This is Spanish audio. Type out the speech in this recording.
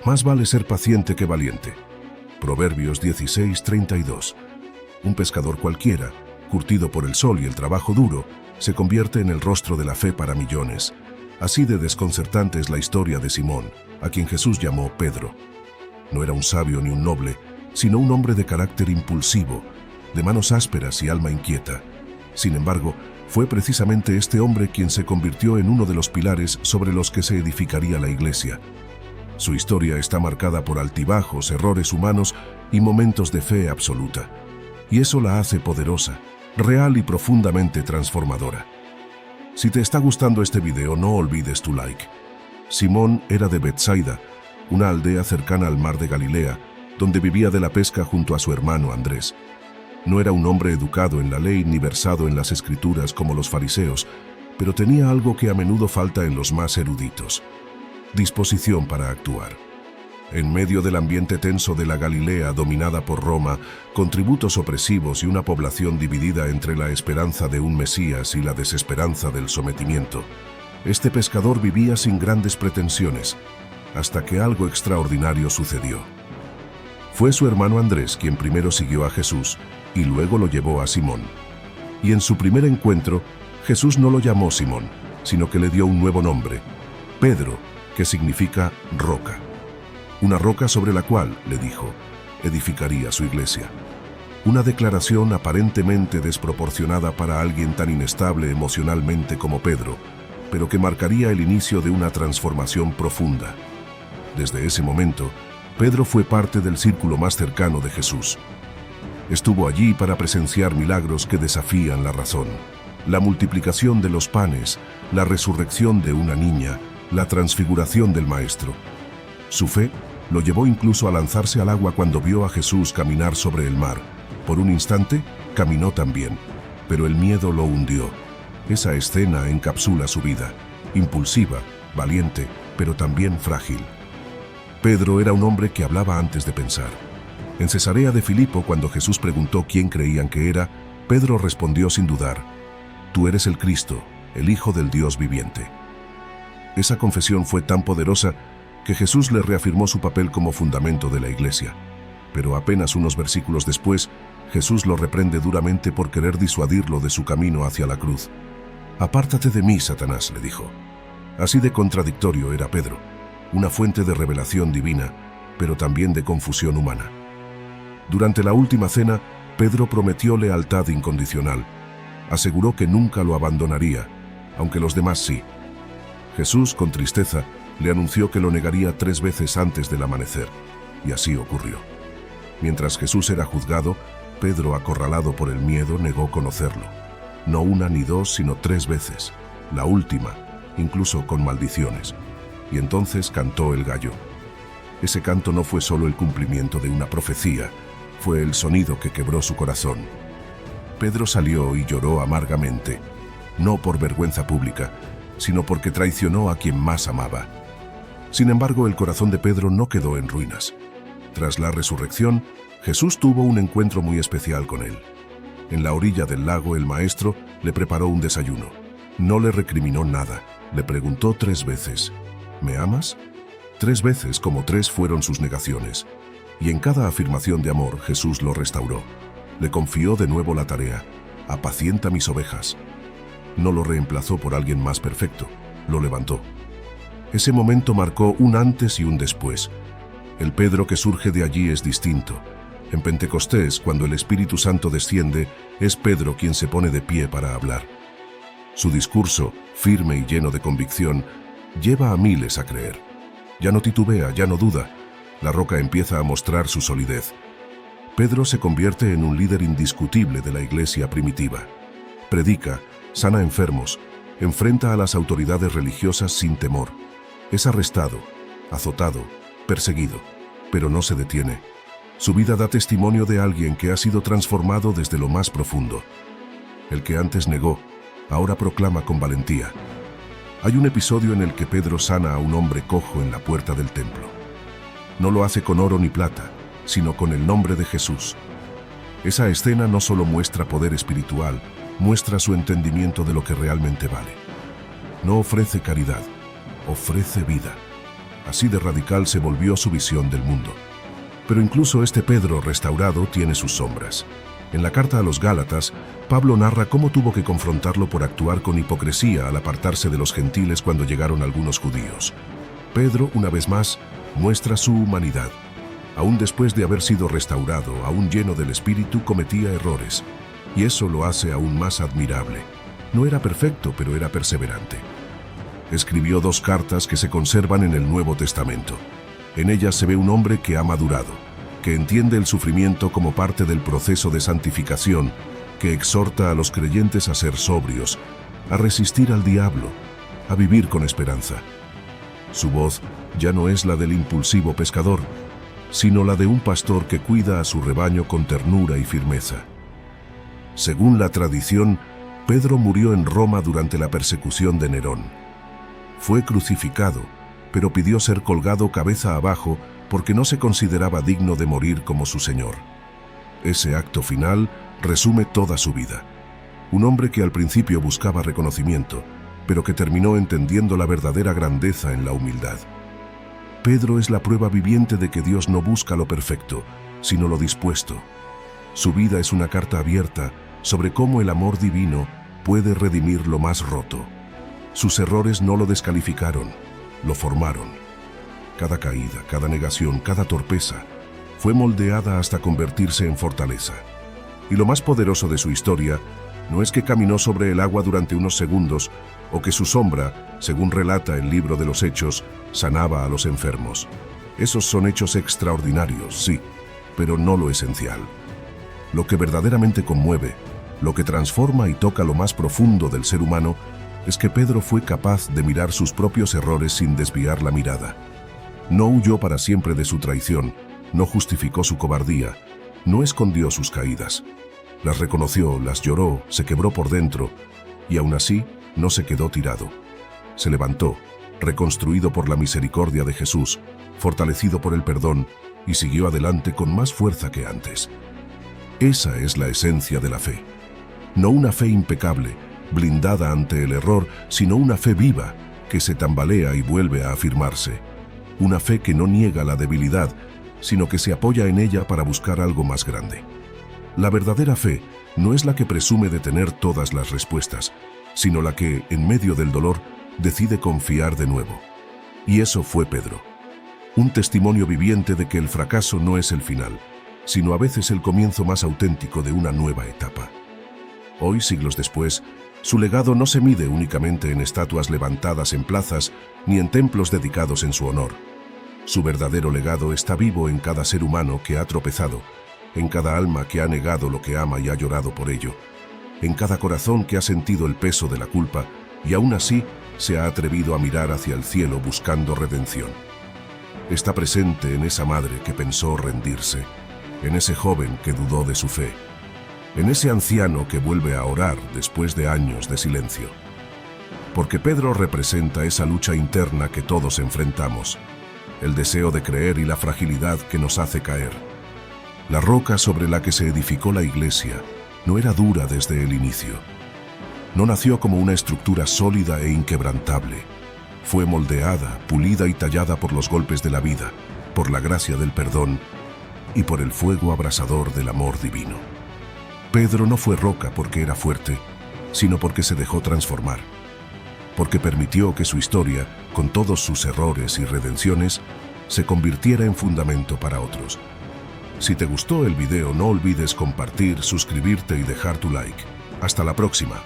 Más vale ser paciente que valiente. Proverbios 16:32. Un pescador cualquiera, curtido por el sol y el trabajo duro, se convierte en el rostro de la fe para millones. Así de desconcertante es la historia de Simón, a quien Jesús llamó Pedro. No era un sabio ni un noble, sino un hombre de carácter impulsivo, de manos ásperas y alma inquieta. Sin embargo, fue precisamente este hombre quien se convirtió en uno de los pilares sobre los que se edificaría la Iglesia. Su historia está marcada por altibajos, errores humanos y momentos de fe absoluta. Y eso la hace poderosa, real y profundamente transformadora. Si te está gustando este video, no olvides tu like. Simón era de Betsaida, una aldea cercana al mar de Galilea, donde vivía de la pesca junto a su hermano Andrés. No era un hombre educado en la ley ni versado en las escrituras como los fariseos, pero tenía algo que a menudo falta en los más eruditos: disposición para actuar. En medio del ambiente tenso de la Galilea dominada por Roma, con tributos opresivos y una población dividida entre la esperanza de un Mesías y la desesperanza del sometimiento, este pescador vivía sin grandes pretensiones, hasta que algo extraordinario sucedió. Fue su hermano Andrés quien primero siguió a Jesús y luego lo llevó a Simón. Y en su primer encuentro, Jesús no lo llamó Simón, sino que le dio un nuevo nombre: Pedro, que significa roca. Una roca sobre la cual, le dijo, edificaría su iglesia. Una declaración aparentemente desproporcionada para alguien tan inestable emocionalmente como Pedro, pero que marcaría el inicio de una transformación profunda. Desde ese momento, Pedro fue parte del círculo más cercano de Jesús. Estuvo allí para presenciar milagros que desafían la razón: la multiplicación de los panes, la resurrección de una niña, la transfiguración del Maestro. Su fe lo llevó incluso a lanzarse al agua cuando vio a Jesús caminar sobre el mar. Por un instante, caminó también, pero el miedo lo hundió. Esa escena encapsula su vida: impulsiva, valiente, pero también frágil. Pedro era un hombre que hablaba antes de pensar. En Cesarea de Filipo, cuando Jesús preguntó quién creían que era, Pedro respondió sin dudar: «Tú eres el Cristo, el Hijo del Dios viviente». Esa confesión fue tan poderosa que Jesús le reafirmó su papel como fundamento de la iglesia. Pero apenas unos versículos después, Jesús lo reprende duramente por querer disuadirlo de su camino hacia la cruz. «Apártate de mí, Satanás», le dijo. Así de contradictorio era Pedro, una fuente de revelación divina, pero también de confusión humana. Durante la última cena, Pedro prometió lealtad incondicional. Aseguró que nunca lo abandonaría, aunque los demás sí. Jesús, con tristeza, le anunció que lo negaría 3 veces antes del amanecer, y así ocurrió. Mientras Jesús era juzgado, Pedro, acorralado por el miedo, negó conocerlo. No 1 ni 2, sino 3 veces, la última, incluso con maldiciones. Y entonces cantó el gallo. Ese canto no fue solo el cumplimiento de una profecía, fue el sonido que quebró su corazón. Pedro salió y lloró amargamente, no por vergüenza pública, sino porque traicionó a quien más amaba. Sin embargo, el corazón de Pedro no quedó en ruinas. Tras la resurrección, Jesús tuvo un encuentro muy especial con él. En la orilla del lago, el Maestro le preparó un desayuno. No le recriminó nada, le preguntó 3 veces: «¿Me amas?». 3 veces, como 3 fueron sus negaciones. Y en cada afirmación de amor, Jesús lo restauró. Le confió de nuevo la tarea: «Apacienta mis ovejas». No lo reemplazó por alguien más perfecto, lo levantó. Ese momento marcó un antes y un después. El Pedro que surge de allí es distinto. En Pentecostés, cuando el Espíritu Santo desciende, es Pedro quien se pone de pie para hablar. Su discurso, firme y lleno de convicción, lleva a miles a creer. Ya no titubea, ya no duda. La roca empieza a mostrar su solidez. Pedro se convierte en un líder indiscutible de la iglesia primitiva. Predica, sana enfermos, enfrenta a las autoridades religiosas sin temor. Es arrestado, azotado, perseguido, pero no se detiene. Su vida da testimonio de alguien que ha sido transformado desde lo más profundo. El que antes negó, ahora proclama con valentía. Hay un episodio en el que Pedro sana a un hombre cojo en la puerta del templo. No lo hace con oro ni plata, sino con el nombre de Jesús. Esa escena no solo muestra poder espiritual, muestra su entendimiento de lo que realmente vale. No ofrece caridad, ofrece vida. Así de radical se volvió su visión del mundo. Pero incluso este Pedro restaurado tiene sus sombras. En la carta a los Gálatas, Pablo narra cómo tuvo que confrontarlo por actuar con hipocresía al apartarse de los gentiles cuando llegaron algunos judíos. Pedro, una vez más, muestra su humanidad. Aún después de haber sido restaurado, aún lleno del Espíritu, cometía errores. Y eso lo hace aún más admirable. No era perfecto, pero era perseverante. Escribió 2 cartas que se conservan en el Nuevo Testamento. En ellas se ve un hombre que ha madurado, que entiende el sufrimiento como parte del proceso de santificación, que exhorta a los creyentes a ser sobrios, a resistir al diablo, a vivir con esperanza. Su voz ya no es la del impulsivo pescador, sino la de un pastor que cuida a su rebaño con ternura y firmeza. Según la tradición, Pedro murió en Roma durante la persecución de Nerón. Fue crucificado, pero pidió ser colgado cabeza abajo porque no se consideraba digno de morir como su Señor. Ese acto final resume toda su vida. Un hombre que al principio buscaba reconocimiento, pero que terminó entendiendo la verdadera grandeza en la humildad. Pedro es la prueba viviente de que Dios no busca lo perfecto, sino lo dispuesto. Su vida es una carta abierta sobre cómo el amor divino puede redimir lo más roto. Sus errores no lo descalificaron, lo formaron. Cada caída, cada negación, cada torpeza fue moldeada hasta convertirse en fortaleza. Y lo más poderoso de su historia no es que caminó sobre el agua durante unos segundos o que su sombra, según relata el libro de los Hechos, sanaba a los enfermos. Esos son hechos extraordinarios, sí, pero no lo esencial. Lo que verdaderamente conmueve, lo que transforma y toca lo más profundo del ser humano, es que Pedro fue capaz de mirar sus propios errores sin desviar la mirada. No huyó para siempre de su traición, no justificó su cobardía, no escondió sus caídas. Las reconoció, las lloró, se quebró por dentro, y aún así no se quedó tirado. Se levantó, reconstruido por la misericordia de Jesús, fortalecido por el perdón, y siguió adelante con más fuerza que antes. Esa es la esencia de la fe. No una fe impecable, blindada ante el error, sino una fe viva, que se tambalea y vuelve a afirmarse. Una fe que no niega la debilidad, sino que se apoya en ella para buscar algo más grande. La verdadera fe no es la que presume de tener todas las respuestas, sino la que, en medio del dolor, decide confiar de nuevo. Y eso fue Pedro. Un testimonio viviente de que el fracaso no es el final, sino a veces el comienzo más auténtico de una nueva etapa. Hoy, siglos después, su legado no se mide únicamente en estatuas levantadas en plazas ni en templos dedicados en su honor. Su verdadero legado está vivo en cada ser humano que ha tropezado, en cada alma que ha negado lo que ama y ha llorado por ello, en cada corazón que ha sentido el peso de la culpa y aún así se ha atrevido a mirar hacia el cielo buscando redención. Está presente en esa madre que pensó rendirse, en ese joven que dudó de su fe, en ese anciano que vuelve a orar después de años de silencio. Porque Pedro representa esa lucha interna que todos enfrentamos, el deseo de creer y la fragilidad que nos hace caer. La roca sobre la que se edificó la iglesia no era dura desde el inicio. No nació como una estructura sólida e inquebrantable. Fue moldeada, pulida y tallada por los golpes de la vida, por la gracia del perdón y por el fuego abrasador del amor divino. Pedro no fue roca porque era fuerte, sino porque se dejó transformar, porque permitió que su historia, con todos sus errores y redenciones, se convirtiera en fundamento para otros. Si te gustó el video, no olvides compartir, suscribirte y dejar tu like. Hasta la próxima.